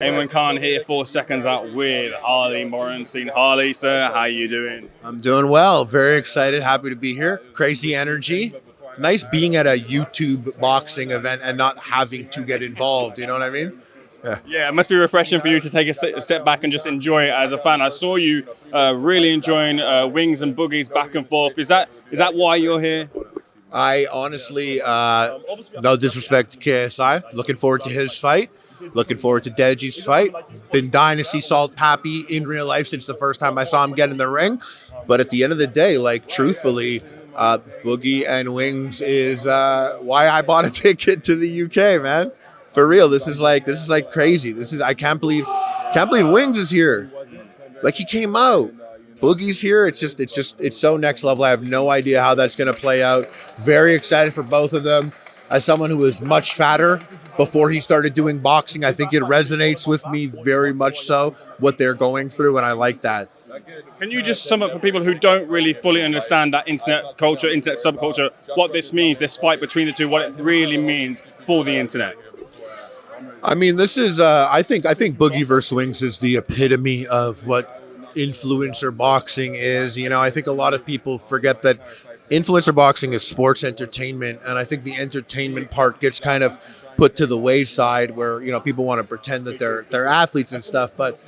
Ayman Khan here for Seconds Out with Harley Morenstein. Harley, sir, how you doing? I'm doing well. Very excited. Happy to be here. Crazy energy. Nice being at a YouTube boxing event and not having to get involved. You know what I mean? Yeah, it must be refreshing for you to take a step back and just enjoy it as a fan. I saw you really enjoying Wings and Boogie's back and forth. Is that why you're here? I honestly, no disrespect to KSI. Looking forward to his fight. Looking forward to Deji's fight. Been dying to see Salt Pappy in real life since the first time I saw him get in the ring. But at the end of the day, like, truthfully, Boogie and Wings is why I bought a ticket to the UK, man. For real, this is like crazy. I can't believe Wings is here. Like, he came out. Boogie's here. It's so next level. I have no idea how that's going to play out. Very excited for both of them. As someone who was much fatter before he started doing boxing, I think it resonates with me very much so, what they're going through, and I like that. Can you just sum up for people who don't really fully understand that internet culture, internet subculture, what this means, this fight between the two, what it really means for the internet? I mean, this is, I think Boogie versus Wings is the epitome of what influencer boxing is. You know, I think a lot of people forget that influencer boxing is sports entertainment, and I think the entertainment part gets kind of put to the wayside where, you know, people want to pretend that they're athletes and stuff, but,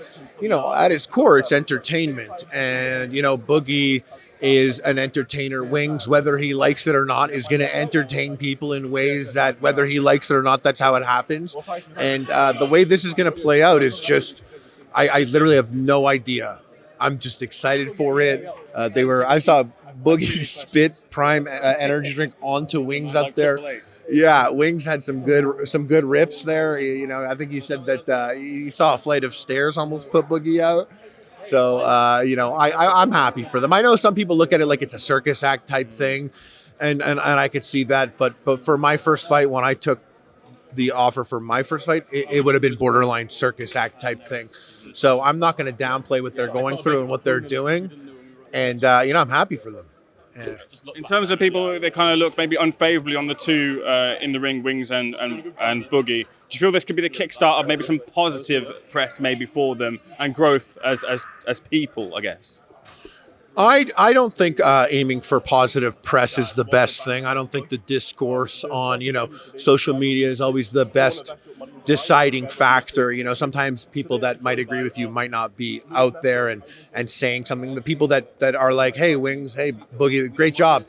you know, at its core, it's entertainment. And, you know, Boogie is an entertainer. Wings, whether he likes it or not, is going to entertain people in ways that, whether he likes it or not, that's how it happens. And the way this is going to play out is just, I literally have no idea. I'm just excited for it. I saw Boogie spit Prime energy drink onto Wings up there. Yeah, Wings had some good rips there. You know, I think he said that he saw a flight of stairs almost put Boogie out. So, you know, I'm happy for them. I know some people look at it like it's a circus act type thing, and I could see that. But for my first fight, when I took the offer for my first fight, it would have been borderline circus act type thing. So I'm not going to downplay what they're going through and what they're doing. And, you know, I'm happy for them. Yeah. In terms of people, they kind of look maybe unfavorably on the two in the ring, Wings and Boogie. Do you feel this could be the kickstart of maybe some positive press maybe for them and growth as people, I guess? I don't think aiming for positive press is the best thing. I don't think the discourse on, you know, social media is always the best deciding factor. You know, sometimes people that might agree with you might not be out there and saying something. The people that are like, hey, Wings, hey, Boogie, great job.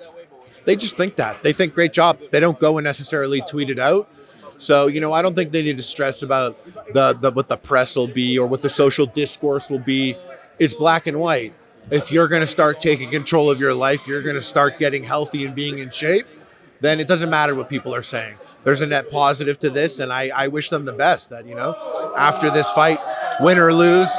They just think that. They think great job. They don't go and necessarily tweet it out. So, you know, I don't think they need to stress about what the press will be or what the social discourse will be. It's black and white. If you're going to start taking control of your life, you're going to start getting healthy and being in shape, then it doesn't matter what people are saying. There's a net positive to this, and I wish them the best that, you know, after this fight, win or lose,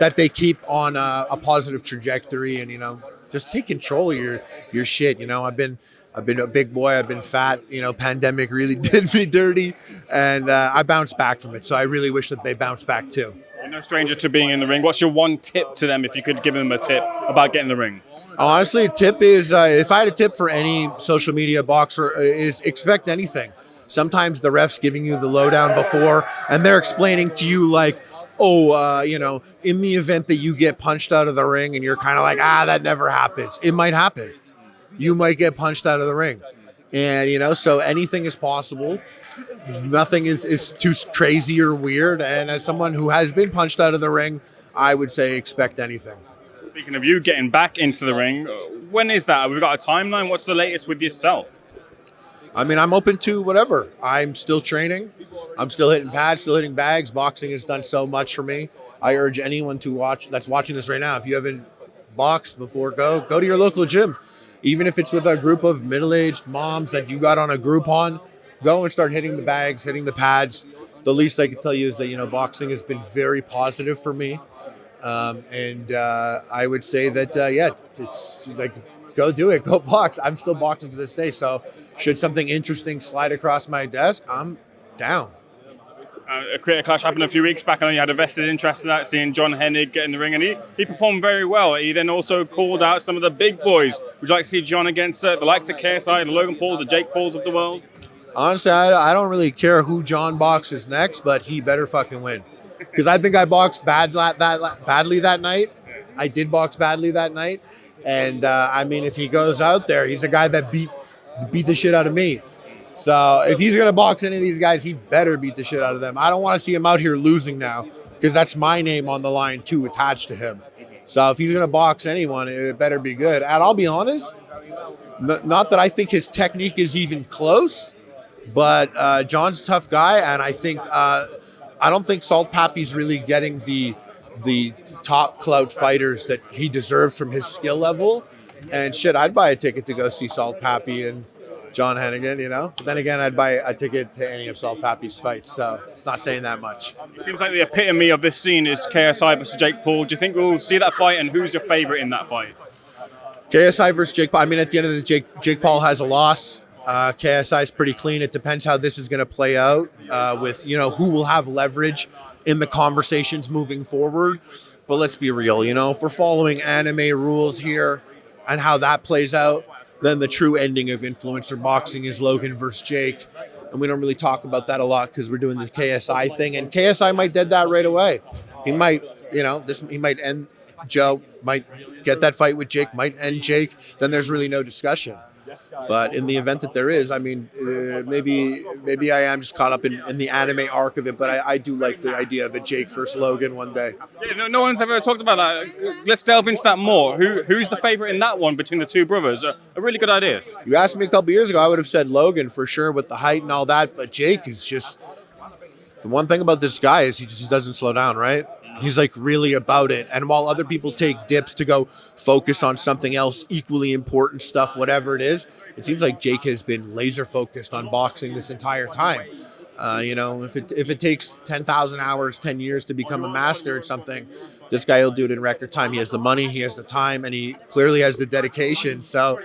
that they keep on a positive trajectory and, you know, just take control of your shit. You know, I've been a big boy. I've been fat. You know, pandemic really did me dirty, and I bounced back from it. So I really wish that they bounce back too. You're no stranger to being in the ring. What's your one tip to them, if you could give them a tip about getting in the ring? Honestly, a tip is, if I had a tip for any social media boxer, is expect anything. Sometimes the ref's giving you the lowdown before, and they're explaining to you like, oh, you know, in the event that you get punched out of the ring and you're kind of like, that never happens. It might happen. You might get punched out of the ring. And, you know, so anything is possible. Nothing is too crazy or weird. And as someone who has been punched out of the ring, I would say expect anything. Speaking of you getting back into the ring, when is that? Have we got a timeline? What's the latest with yourself? I mean, I'm open to whatever. I'm still training. I'm still hitting pads, still hitting bags. Boxing has done so much for me. I urge anyone that's watching this right now, if you haven't boxed before, go to your local gym. Even if it's with a group of middle-aged moms that you got on a Groupon, go and start hitting the bags, hitting the pads. The least I can tell you is that, you know, boxing has been very positive for me. And I would say that, it's like, go do it, go box. I'm still boxing to this day. So should something interesting slide across my desk, I'm down. A creator clash happened a few weeks back. I know you had a vested interest in that, seeing John Hennig get in the ring, and he performed very well. He then also called out some of the big boys. Would you like to see John against the likes of KSI, the Logan Paul, the Jake Pauls of the world? Honestly, I don't really care who John boxes next, but he better fucking win. because I think I boxed badly that night. I did box badly that night. And I mean, if he goes out there, he's a guy that beat the shit out of me. So if he's going to box any of these guys, he better beat the shit out of them. I don't want to see him out here losing now, because that's my name on the line too, attached to him. So if he's going to box anyone, it better be good. And I'll be honest, not that I think his technique is even close, but John's a tough guy. And I think, I don't think Salt Pappy's really getting the top clout fighters that he deserves from his skill level. And shit, I'd buy a ticket to go see Salt Pappy and John Hennigan, you know. But then again, I'd buy a ticket to any of Salt Pappy's fights, so it's not saying that much. It seems like the epitome of this scene is KSI versus Jake Paul. Do you think we'll see that fight, and who's your favorite in that fight? KSI versus Jake Paul. I mean, at the end of the day, Jake Paul has a loss. KSI is pretty clean. It depends how this is going to play out with, you know, who will have leverage in the conversations moving forward. But let's be real, you know, if we're following anime rules here and how that plays out, then the true ending of influencer boxing is Logan versus Jake. And we don't really talk about that a lot because we're doing the KSI thing. And KSI might dead that right away. He might, you know, he might end Joe, might get that fight with Jake, might end Jake. Then there's really no discussion. But in the event that there is, I mean, maybe I am just caught up in the anime arc of it, but I do like the idea of a Jake versus Logan one day. Yeah, no one's ever talked about that. Let's delve into that more. Who's the favorite in that one between the two brothers? A really good idea. You asked me a couple years ago, I would have said Logan for sure with the height and all that, but Jake is just... The one thing about this guy is he just doesn't slow down, right? He's like really about it. And while other people take dips to go focus on something else, equally important stuff, whatever it is, it seems like Jake has been laser focused on boxing this entire time. You know, if it takes 10,000 hours, 10 years to become a master at something, this guy will do it in record time. He has the money, he has the time, and he clearly has the dedication. So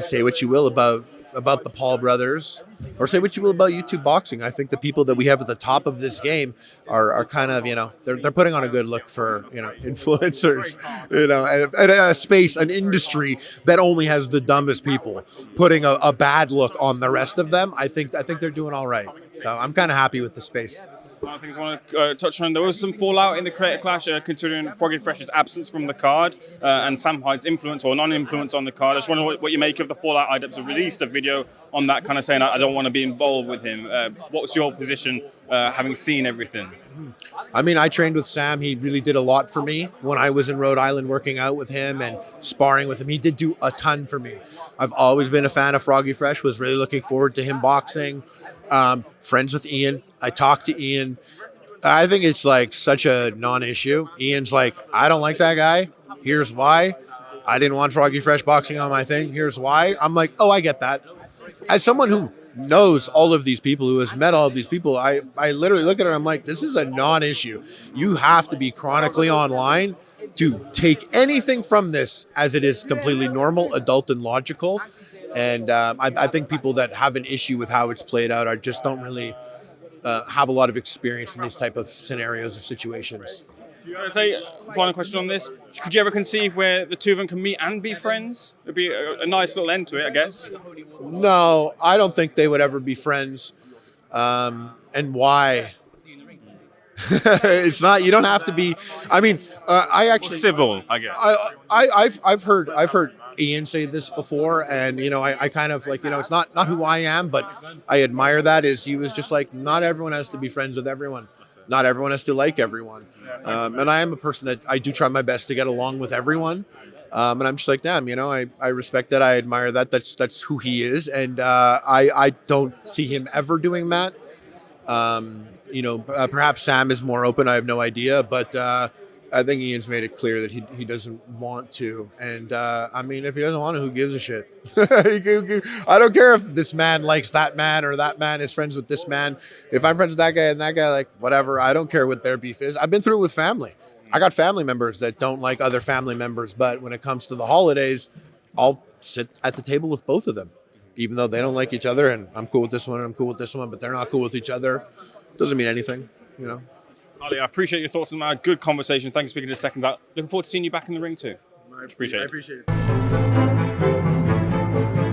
say what you will about the Paul brothers, or say what you will about YouTube boxing. I think the people that we have at the top of this game are kind of, you know, they're putting on a good look for, you know, influencers, you know, and a space, an industry that only has the dumbest people putting a bad look on the rest of them. I think they're doing all right. So I'm kind of happy with the space. One of the things I want to touch on, there was some fallout in the Creator Clash considering Froggy Fresh's absence from the card and Sam Hyde's influence or non-influence on the card. I just wonder what you make of the fallout. Idubbbz released a video on that kind of saying, I don't want to be involved with him. What's your position having seen everything? I mean, I trained with Sam. He really did a lot for me when I was in Rhode Island working out with him and sparring with him. He did do a ton for me. I've always been a fan of Froggy Fresh, was really looking forward to him boxing. Friends with Ian. I talked to Ian. I think it's like such a non-issue. Ian's like, I don't like that guy. Here's why. I didn't want Froggy Fresh boxing on my thing. Here's why. I'm like, oh, I get that. As someone who knows all of these people, who has met all of these people, I literally look at it and I'm like, this is a non-issue. You have to be chronically online to take anything from this as it is completely normal, adult, and logical. And I think people that have an issue with how it's played out just don't really have a lot of experience in these type of scenarios or situations. Say, final question on this. Could you ever conceive where the two of them can meet and be friends? It'd be a nice little end to it, I guess. No, I don't think they would ever be friends. And why? It's not. You don't have to be. I mean, I actually civil, I guess. I've heard Ian say this before, and you know, I kind of like, you know, it's not who I am, but I admire that. Is he was just like, not everyone has to be friends with everyone. Not everyone has to like everyone. And I am a person that I do try my best to get along with everyone. And I'm just like, damn, you know, I respect that. I admire that. That's who he is. And I don't see him ever doing that. You know, perhaps Sam is more open. I have no idea. But I think Ian's made it clear that he doesn't want to. And I mean, if he doesn't want to, who gives a shit? I don't care if this man likes that man or that man is friends with this man. If I'm friends with that guy and that guy, like, whatever. I don't care what their beef is. I've been through it with family. I got family members that don't like other family members. But when it comes to the holidays, I'll sit at the table with both of them, even though they don't like each other. And I'm cool with this one and I'm cool with this one, but they're not cool with each other. Doesn't mean anything, you know. Harley, I appreciate your thoughts on that. Good conversation. Thanks for speaking to Seconds Out. Looking forward to seeing you back in the ring too. Appreciate it. I appreciate it.